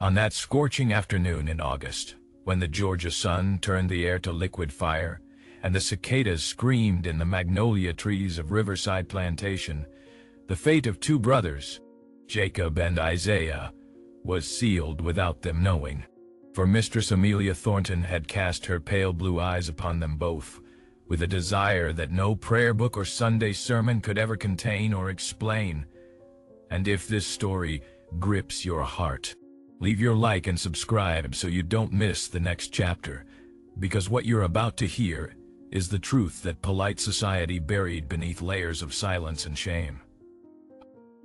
On that scorching afternoon in August, when the Georgia sun turned the air to liquid fire, and the cicadas screamed in the magnolia trees of Riverside Plantation, the fate of two brothers, Jacob and Isaiah, was sealed without them knowing. For Mistress Amelia Thornton had cast her pale blue eyes upon them both, with a desire that no prayer book or Sunday sermon could ever contain or explain. And if this story grips your heart, leave your like and subscribe so you don't miss the next chapter, because what you're about to hear is the truth that polite society buried beneath layers of silence and shame.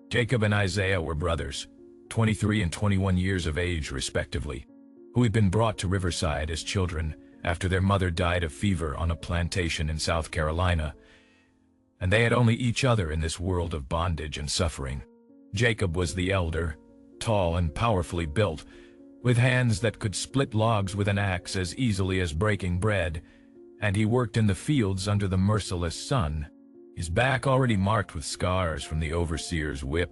Jacob and Isaiah were brothers, 23 and 21 years of age respectively, who had been brought to Riverside as children after their mother died of fever on a plantation in South Carolina, and they had only each other in this world of bondage and suffering. Jacob was the elder, tall and powerfully built, with hands that could split logs with an axe as easily as breaking bread, and he worked in the fields under the merciless sun, his back already marked with scars from the overseer's whip.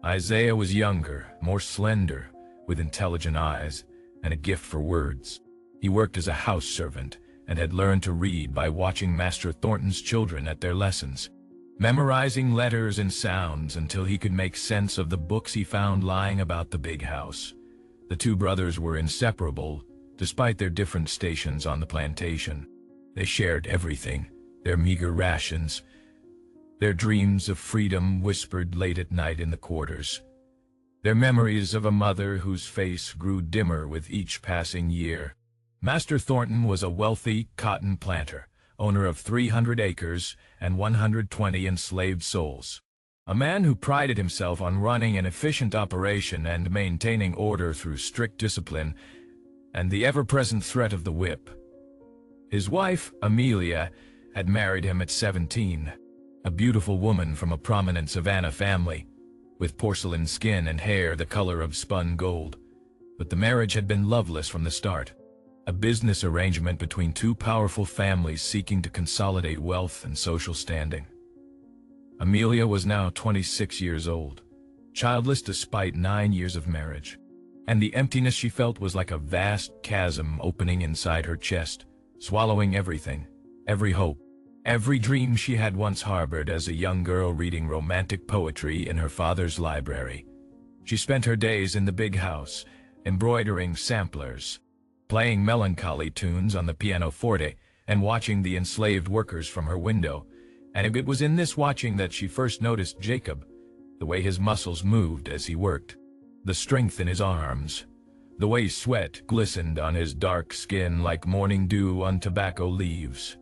Isaiah was younger, more slender, with intelligent eyes and a gift for words. He worked as a house servant and had learned to read by watching Master Thornton's children at their lessons, memorizing letters and sounds until he could make sense of the books he found lying about the big house. The two brothers were inseparable, despite their different stations on the plantation. They shared everything, their meager rations, their dreams of freedom whispered late at night in the quarters, their memories of a mother whose face grew dimmer with each passing year. Master Thornton was a wealthy cotton planter, owner of 300 acres and 120 enslaved souls. A man who prided himself on running an efficient operation and maintaining order through strict discipline and the ever-present threat of the whip. His wife, Amelia, had married him at 17, a beautiful woman from a prominent Savannah family, with porcelain skin and hair the color of spun gold. But the marriage had been loveless from the start, a business arrangement between two powerful families seeking to consolidate wealth and social standing. Amelia was now 26 years old, childless despite 9 years of marriage, and the emptiness she felt was like a vast chasm opening inside her chest, swallowing everything, every hope, every dream she had once harbored as a young girl reading romantic poetry in her father's library. She spent her days in the big house, embroidering samplers, playing melancholy tunes on the pianoforte, and watching the enslaved workers from her window. And it was in this watching that she first noticed Jacob, the way his muscles moved as he worked, the strength in his arms, the way sweat glistened on his dark skin like morning dew on tobacco leaves.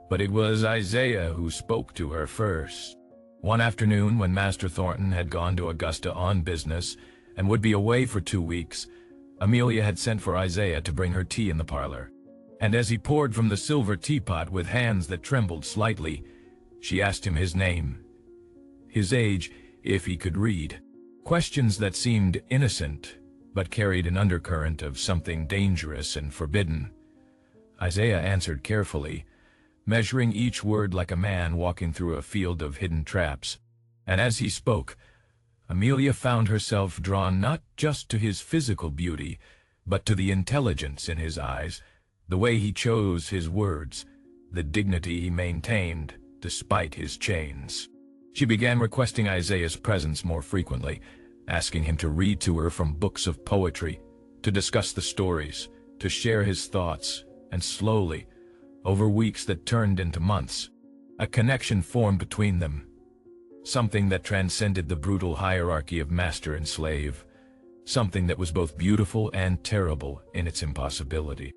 But it was Isaiah who spoke to her first. One afternoon when Master Thornton had gone to Augusta on business and would be away for 2 weeks, Amelia had sent for Isaiah to bring her tea in the parlor. And as he poured from the silver teapot with hands that trembled slightly, she asked him his name, his age, if he could read. Questions that seemed innocent, but carried an undercurrent of something dangerous and forbidden. Isaiah answered carefully, measuring each word like a man walking through a field of hidden traps. And as he spoke, Amelia found herself drawn not just to his physical beauty, but to the intelligence in his eyes, the way he chose his words, the dignity he maintained despite his chains. She began requesting Isaiah's presence more frequently, asking him to read to her from books of poetry, to discuss the stories, to share his thoughts, and slowly, over weeks that turned into months, a connection formed between them, something that transcended the brutal hierarchy of master and slave, something that was both beautiful and terrible in its impossibility.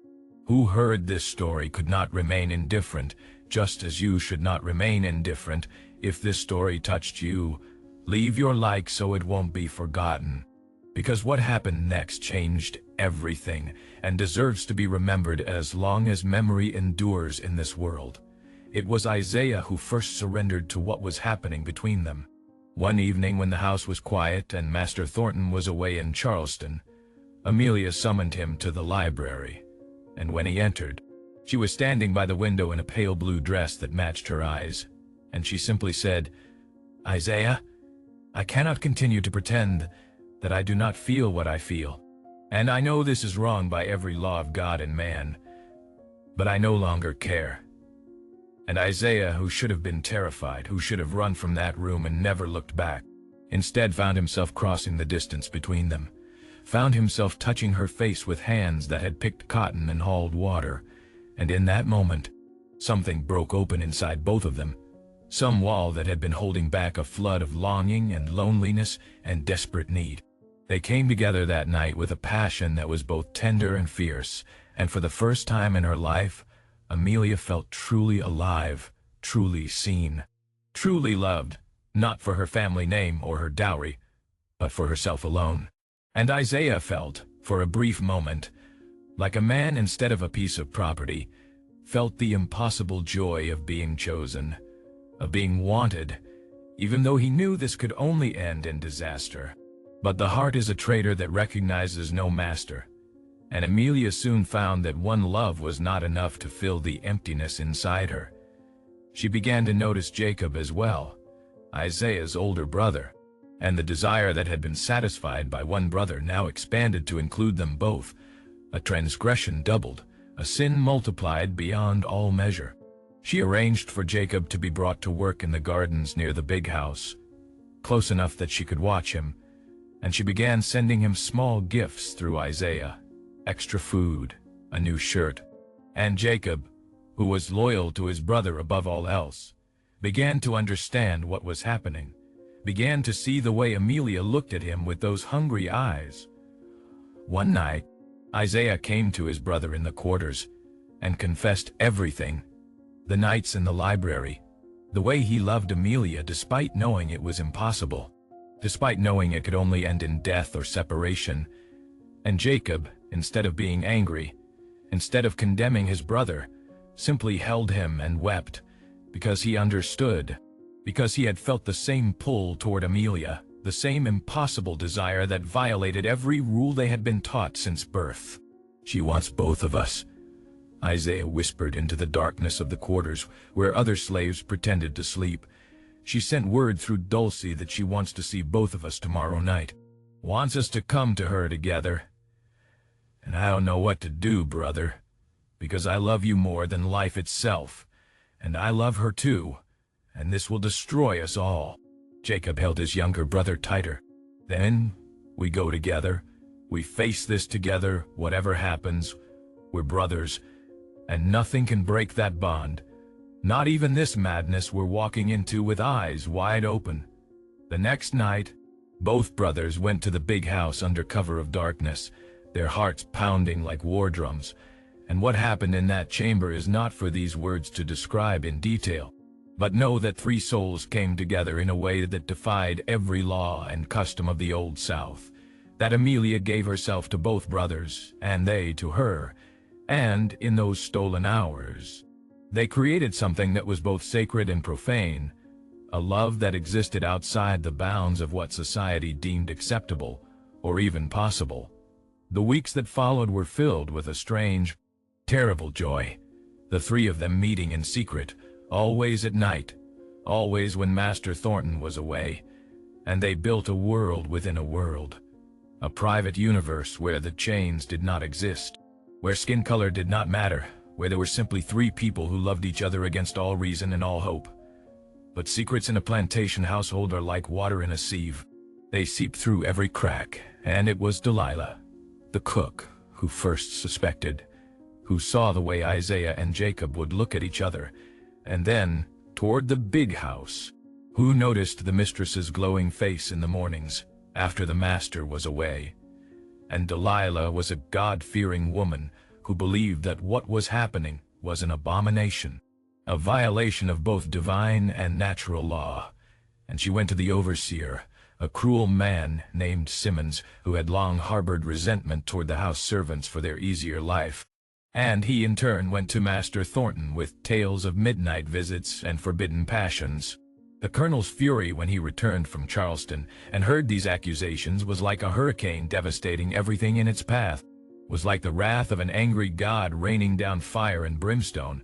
Who heard this story could not remain indifferent, just as you should not remain indifferent if this story touched you. Leave your like so it won't be forgotten, because what happened next changed everything and deserves to be remembered as long as memory endures in this world. It was Isaiah who first surrendered to what was happening between them. One evening when the house was quiet and Master Thornton was away in Charleston, Amelia summoned him to the library, and when he entered, she was standing by the window in a pale blue dress that matched her eyes, and she simply said, "Isaiah, I cannot continue to pretend that I do not feel what I feel. And I know this is wrong by every law of God and man, but I no longer care." And Isaiah, who should have been terrified, who should have run from that room and never looked back, instead found himself crossing the distance between them, found himself touching her face with hands that had picked cotton and hauled water, and in that moment, something broke open inside both of them, some wall that had been holding back a flood of longing and loneliness and desperate need. They came together that night with a passion that was both tender and fierce, and for the first time in her life, Amelia felt truly alive, truly seen, truly loved, not for her family name or her dowry, but for herself alone. And Isaiah felt, for a brief moment, like a man instead of a piece of property, felt the impossible joy of being chosen, of being wanted, even though he knew this could only end in disaster. But the heart is a traitor that recognizes no master, and Amelia soon found that one love was not enough to fill the emptiness inside her. She began to notice Jacob as well, Isaiah's older brother, and the desire that had been satisfied by one brother now expanded to include them both. A transgression doubled, a sin multiplied beyond all measure. She arranged for Jacob to be brought to work in the gardens near the big house, close enough that she could watch him, and she began sending him small gifts through Isaiah, extra food, a new shirt. And Jacob, who was loyal to his brother above all else, began to understand what was happening, began to see the way Amelia looked at him with those hungry eyes. One night, Isaiah came to his brother in the quarters and confessed everything. The nights in the library, the way he loved Amelia despite knowing it was impossible, despite knowing it could only end in death or separation. And Jacob, instead of being angry, instead of condemning his brother, simply held him and wept, because he understood, because he had felt the same pull toward Amelia, the same impossible desire that violated every rule they had been taught since birth. "She wants both of us," Isaiah whispered into the darkness of the quarters where other slaves pretended to sleep. "She sent word through Dulcie that she wants to see both of us tomorrow night. Wants us to come to her together. And I don't know what to do, brother, because I love you more than life itself, and I love her too, and this will destroy us all." Jacob held his younger brother tighter. "Then we go together. We face this together, whatever happens. We're brothers, and nothing can break that bond. Not even this madness we're walking into with eyes wide open." The next night, both brothers went to the big house under cover of darkness, their hearts pounding like war drums. And what happened in that chamber is not for these words to describe in detail. But know that three souls came together in a way that defied every law and custom of the Old South, that Amelia gave herself to both brothers, and they to her, and in those stolen hours, they created something that was both sacred and profane, a love that existed outside the bounds of what society deemed acceptable, or even possible. The weeks that followed were filled with a strange, terrible joy, the three of them meeting in secret, always at night, always when Master Thornton was away, and they built a world within a world, a private universe where the chains did not exist, where skin color did not matter, where there were simply three people who loved each other against all reason and all hope. But secrets in a plantation household are like water in a sieve. They seep through every crack, and it was Delilah, the cook, who first suspected, who saw the way Isaiah and Jacob would look at each other, and then, toward the big house, who noticed the mistress's glowing face in the mornings, after the master was away. And Delilah was a God-fearing woman who believed that what was happening was an abomination, a violation of both divine and natural law. And she went to the overseer, a cruel man named Simmons, who had long harbored resentment toward the house servants for their easier life. And he in turn went to Master Thornton with tales of midnight visits and forbidden passions. The colonel's fury when he returned from Charleston and heard these accusations was like a hurricane devastating everything in its path, was like the wrath of an angry god raining down fire and brimstone.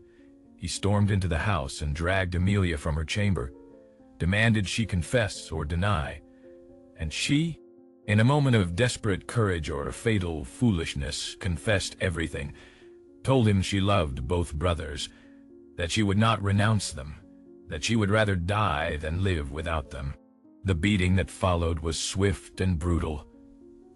He stormed into the house and dragged Amelia from her chamber, demanded she confess or deny. And she In a moment of desperate courage or fatal foolishness, confessed everything, told him she loved both brothers, that she would not renounce them, that she would rather die than live without them. The beating that followed was swift and brutal,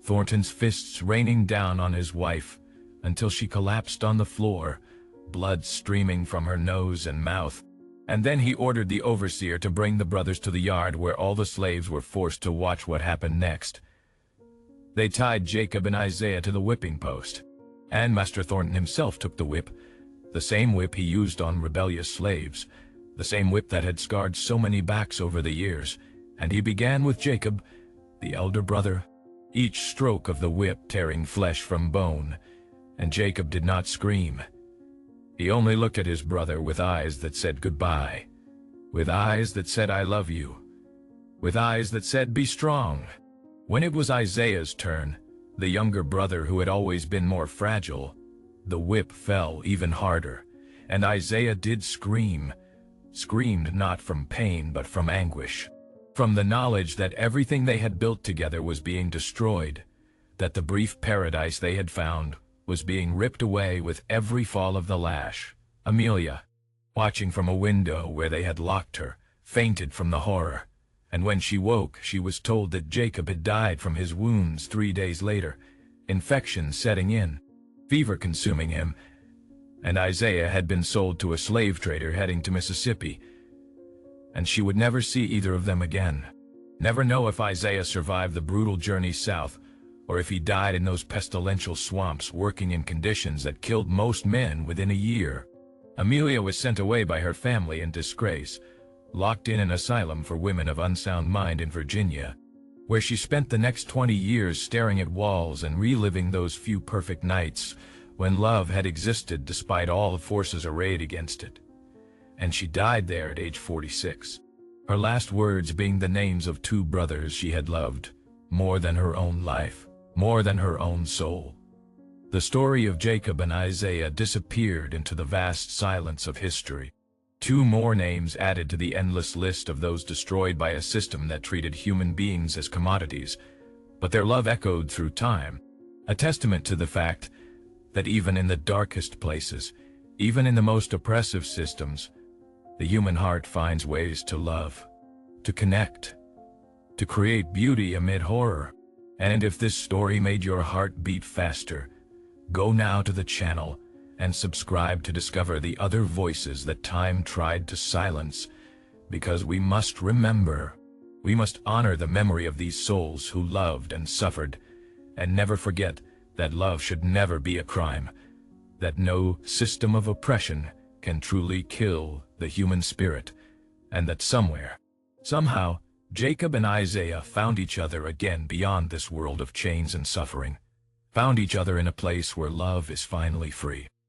Thornton's fists raining down on his wife until she collapsed on the floor, blood streaming from her nose and mouth. And then he ordered the overseer to bring the brothers to the yard where all the slaves were forced to watch what happened next. They tied Jacob and Isaiah to the whipping post, and Master Thornton himself took the whip, the same whip he used on rebellious slaves, the same whip that had scarred so many backs over the years, and he began with Jacob, the elder brother, each stroke of the whip tearing flesh from bone, and Jacob did not scream. He only looked at his brother with eyes that said goodbye, with eyes that said I love you, with eyes that said be strong. When it was Isaiah's turn, the younger brother who had always been more fragile, the whip fell even harder, and Isaiah did scream, screamed not from pain but from anguish, from the knowledge that everything they had built together was being destroyed, that the brief paradise they had found was being ripped away with every fall of the lash. Amelia, watching from a window where they had locked her, fainted from the horror, and when she woke she was told that Jacob had died from his wounds 3 days later, infection setting in, fever consuming him, and Isaiah had been sold to a slave trader heading to Mississippi, and she would never see either of them again. Never know if Isaiah survived the brutal journey south, or if he died in those pestilential swamps working in conditions that killed most men within a year. Amelia was sent away by her family in disgrace, locked in an asylum for women of unsound mind in Virginia, where she spent the next 20 years staring at walls and reliving those few perfect nights when love had existed despite all forces arrayed against it. And she died there at age 46, her last words being the names of 2 brothers she had loved, more than her own life, more than her own soul. The story of Jacob and Isaiah disappeared into the vast silence of history. 2 more names added to the endless list of those destroyed by a system that treated human beings as commodities, but their love echoed through time, a testament to the fact that even in the darkest places, even in the most oppressive systems, the human heart finds ways to love, to connect, to create beauty amid horror. And if this story made your heart beat faster, go now to the channel and subscribe to discover the other voices that time tried to silence, because we must remember, we must honor the memory of these souls who loved and suffered, and never forget that love should never be a crime, that no system of oppression can truly kill the human spirit, and that somewhere, somehow, Jacob and Isaiah found each other again beyond this world of chains and suffering, found each other in a place where love is finally free.